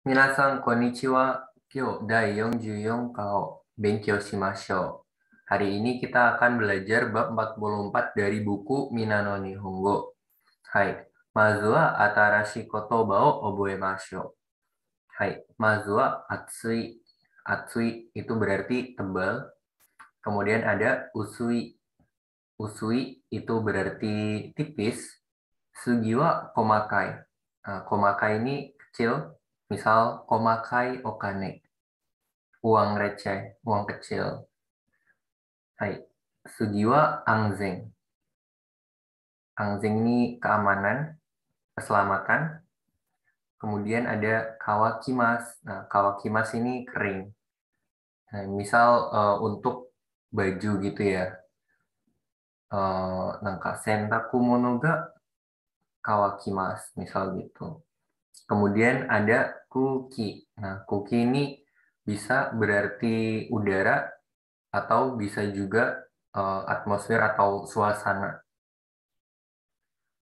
Minasan, konnichiwa. Kyo, dai 44 kao benkyou shimashou. Hari ini kita akan belajar bab 44 dari buku Mina no Nihongo. Hai, mazu wa atarashi kotoba o oboemashou. Hai, mazu wa atsui. Atsui itu berarti tebal. Kemudian ada usui. Usui itu berarti tipis. Sugi wa komakai. Nah, komakai ini kecil. Misal komakai okane, uang receh, uang kecil. Hai, sugi wa anzen. Anzen ini keamanan, keselamatan. Kemudian ada kawakimas. Nah, kawakimas ini kering. Nah, misal untuk baju gitu ya. Nangka sentaku mono ga kawakimas, misal gitu. Kemudian ada kuki. Nah, kuki ini bisa berarti udara atau bisa juga atmosfer atau suasana.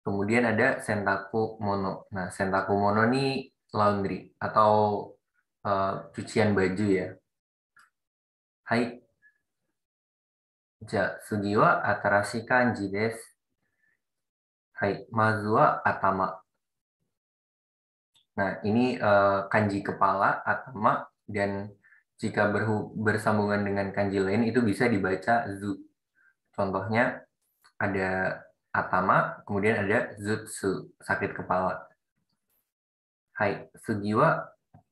Kemudian ada sentaku mono. Nah, sentaku mono ini laundry atau cucian baju ya. Hai, ja, sugi wa atarashi kanji desu. Hai, mazu wa atama. Nah, ini kanji kepala, atama, dan jika bersambungan dengan kanji lain itu bisa dibaca zu. Contohnya ada atama, kemudian ada zutsu, sakit kepala. Hai, sugi wa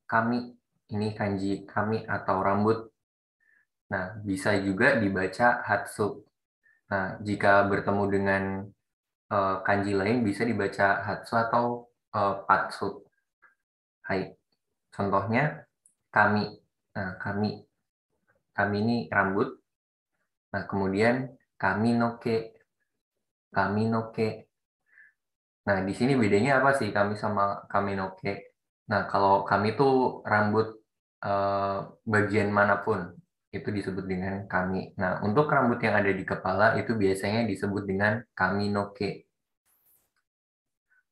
kami. Ini kanji kami atau rambut. Nah, bisa juga dibaca hatsu. Nah, jika bertemu dengan kanji lain bisa dibaca hatsu atau patsu. Hai, contohnya kami. Nah, kami ini rambut. Nah, kemudian kami noke. Kami noke. Nah, di sini bedanya apa sih kami sama kami noke? Nah, kalau kami itu rambut bagian manapun itu disebut dengan kami. Nah, untuk rambut yang ada di kepala itu biasanya disebut dengan kami noke.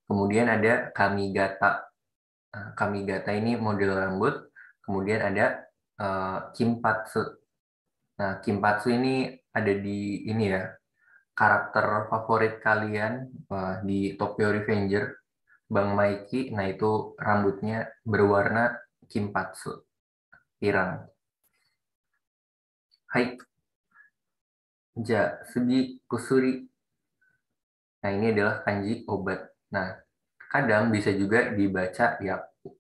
Kemudian ada kamigata. Nah, kamigata ini model rambut. Kemudian ada kimpatsu. Nah, kimpatsu ini ada di ini ya, karakter favorit kalian di Tokyo Revenger, Bang Maiki. Nah, itu rambutnya berwarna kimpatsu, pirang. Hai, ja, sugi, kusuri. Nah, ini adalah kanji obat. Nah, kadang bisa juga dibaca yaku.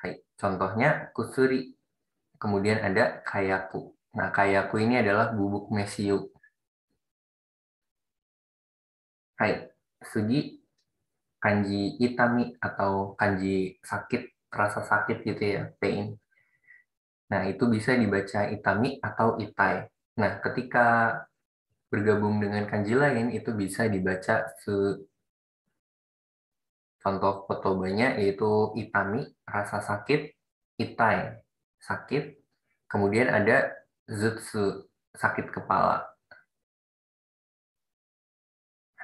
Hai, contohnya kusuri. Kemudian ada kayaku. Nah, kayaku ini adalah bubuk mesiu. Hai, sugi, kanji itami atau kanji sakit, rasa sakit gitu ya, pain. Nah, itu bisa dibaca itami atau itai. Nah, ketika bergabung dengan kanji lain, itu bisa dibaca contoh kotobanya yaitu itami, rasa sakit, itai, sakit, kemudian ada zutsu, sakit kepala.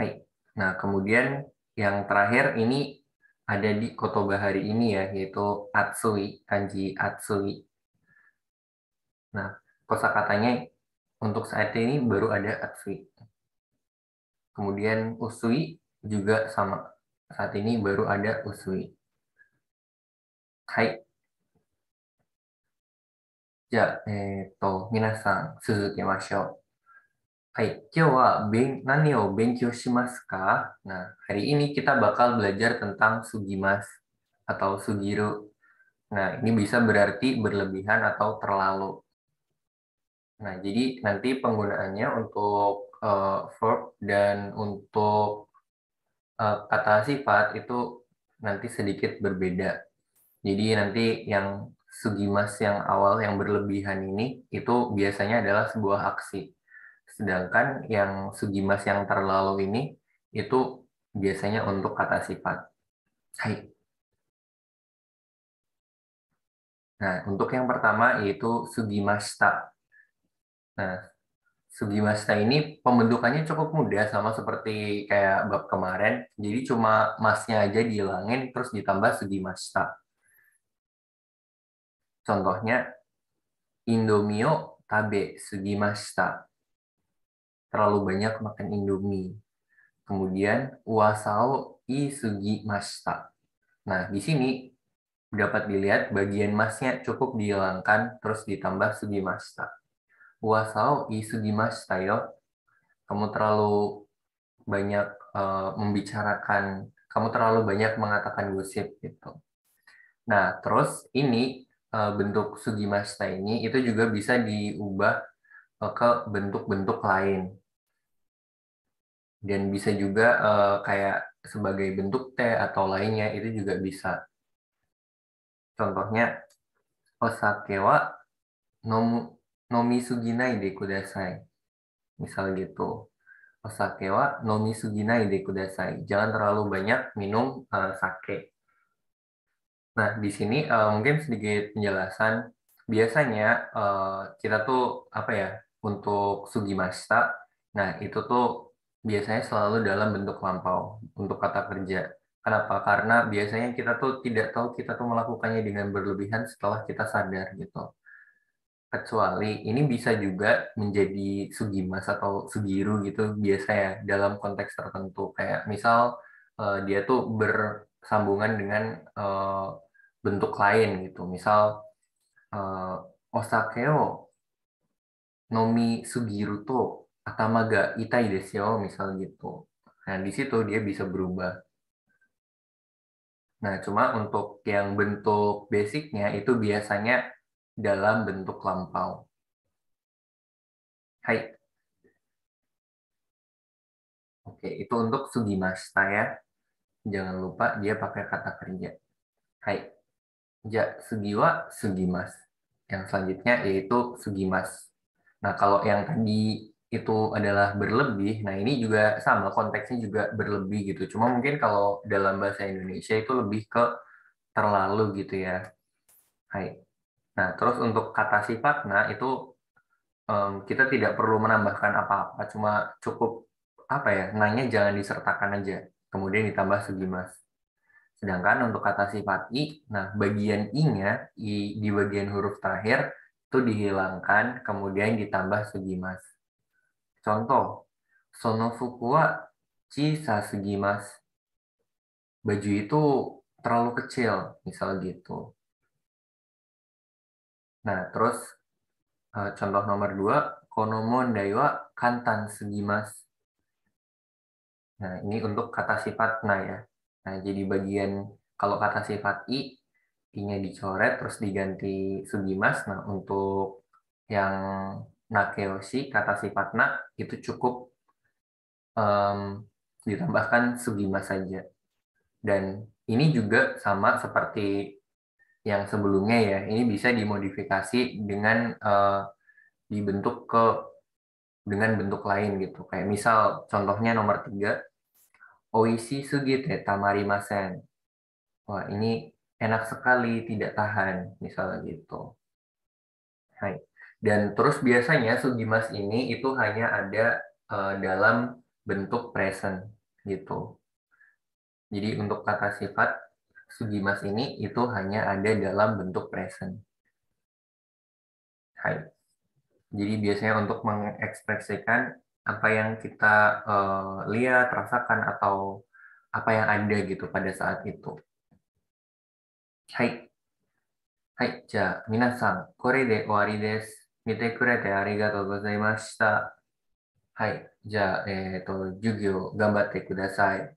Hai. Nah, kemudian yang terakhir ini ada di kotoba hari ini ya, yaitu atsui, kanji atsui. Nah, kosakatanya untuk saat ini baru ada atsui. Kemudian usui juga sama. Saat ini baru ada usui. Hai. Ja, minasan, suzukemashou. Hai, kyo wa nani o benkyou shimasu ka? Nah, hari ini kita bakal belajar tentang sugimas atau sugiru. Nah, ini bisa berarti berlebihan atau terlalu. Nah, jadi nanti penggunaannya untuk verb dan untuk kata sifat itu nanti sedikit berbeda. Jadi nanti yang sugimas yang awal yang berlebihan ini itu biasanya adalah sebuah aksi. Sedangkan yang sugimas yang terlalu ini itu biasanya untuk kata sifat. Hai. Nah, untuk yang pertama yaitu sugimashita. Nah, sugimashita ini pembentukannya cukup mudah sama seperti kayak bab kemarin. Jadi cuma masnya aja dihilangin terus ditambah sugimashita. Contohnya, Indomie o tabe sugimashita. Terlalu banyak makan Indomie. Kemudian, Uwasao i sugimashita. Nah, di sini dapat dilihat bagian masnya cukup dihilangkan, terus ditambah sugimashita. Uwasao i sugimashita yo. Kamu terlalu banyak membicarakan, kamu terlalu banyak mengatakan gosip gitu. Nah, terus ini bentuk sugimashita ini itu juga bisa diubah ke bentuk-bentuk lain dan bisa juga kayak sebagai bentuk T atau lainnya itu juga bisa. Contohnya, osake wa nomu, nomi suginai de kudasai. Misal gitu. Osake wa nomi suginai de kudasai. Jangan terlalu banyak minum sake. Nah, di sini mungkin sedikit penjelasan. Biasanya kita tuh apa ya, untuk sugimashita, nah itu tuh biasanya selalu dalam bentuk lampau untuk kata kerja. Kenapa? Karena biasanya kita tuh tidak tahu kita tuh melakukannya dengan berlebihan setelah kita sadar gitu. Kecuali ini bisa juga menjadi sugimas atau sugiru gitu biasa ya dalam konteks tertentu. Kayak misal dia tuh bersambungan dengan bentuk lain gitu. Misal eh, osake o nomi sugiru to atama ga itai desu yo, misal gitu. Nah, di situ dia bisa berubah. Nah, cuma untuk yang bentuk basicnya itu biasanya dalam bentuk lampau. Hai. Oke, itu untuk sugimashita ya. Jangan lupa dia pakai kata kerja. Hai. Ja, sugiwa, sugimas. Yang selanjutnya yaitu sugimas. Nah, kalau yang tadi itu adalah berlebih, nah ini juga sama, konteksnya juga berlebih gitu. Cuma mungkin kalau dalam bahasa Indonesia itu lebih ke terlalu gitu ya. Hai. Nah, terus untuk kata sifat, nah itu kita tidak perlu menambahkan apa-apa, cuma cukup apa ya, nanya jangan disertakan aja, kemudian ditambah sugimas. Sedangkan untuk kata sifat i, nah bagian i-nya di bagian huruf terakhir itu dihilangkan, kemudian ditambah sugimas. Contoh, sono fuku wa chisa sugimasu. Baju itu terlalu kecil, misal gitu. Nah, terus contoh nomor dua, kono mondai wa kantan sugimasu. Nah, ini untuk kata sifat na ya. Nah, jadi bagian kalau kata sifat i, i-nya dicoret terus diganti sugimas. Nah, untuk yang nakeoshi, kata sifat na, itu cukup em, ditambahkan sugimas saja. Dan ini juga sama seperti yang sebelumnya ya. Ini bisa dimodifikasi dengan dibentuk dengan bentuk lain gitu. Kayak misal contohnya nomor 3, oishi sugite tamarimasen. Wah, ini enak sekali, tidak tahan, misalnya gitu. Hai. Dan terus biasanya sugimas ini itu hanya ada dalam bentuk present gitu. Jadi untuk kata sifat sugimas ini itu hanya ada dalam bentuk present. Hai. Jadi biasanya untuk mengekspresikan apa yang kita lihat, rasakan, atau apa yang ada gitu pada saat itu. Hai. はい、じゃあ、皆さん、これで終わりです。見てくれてありがとうございました。はい、じゃあ、授業頑張ってください。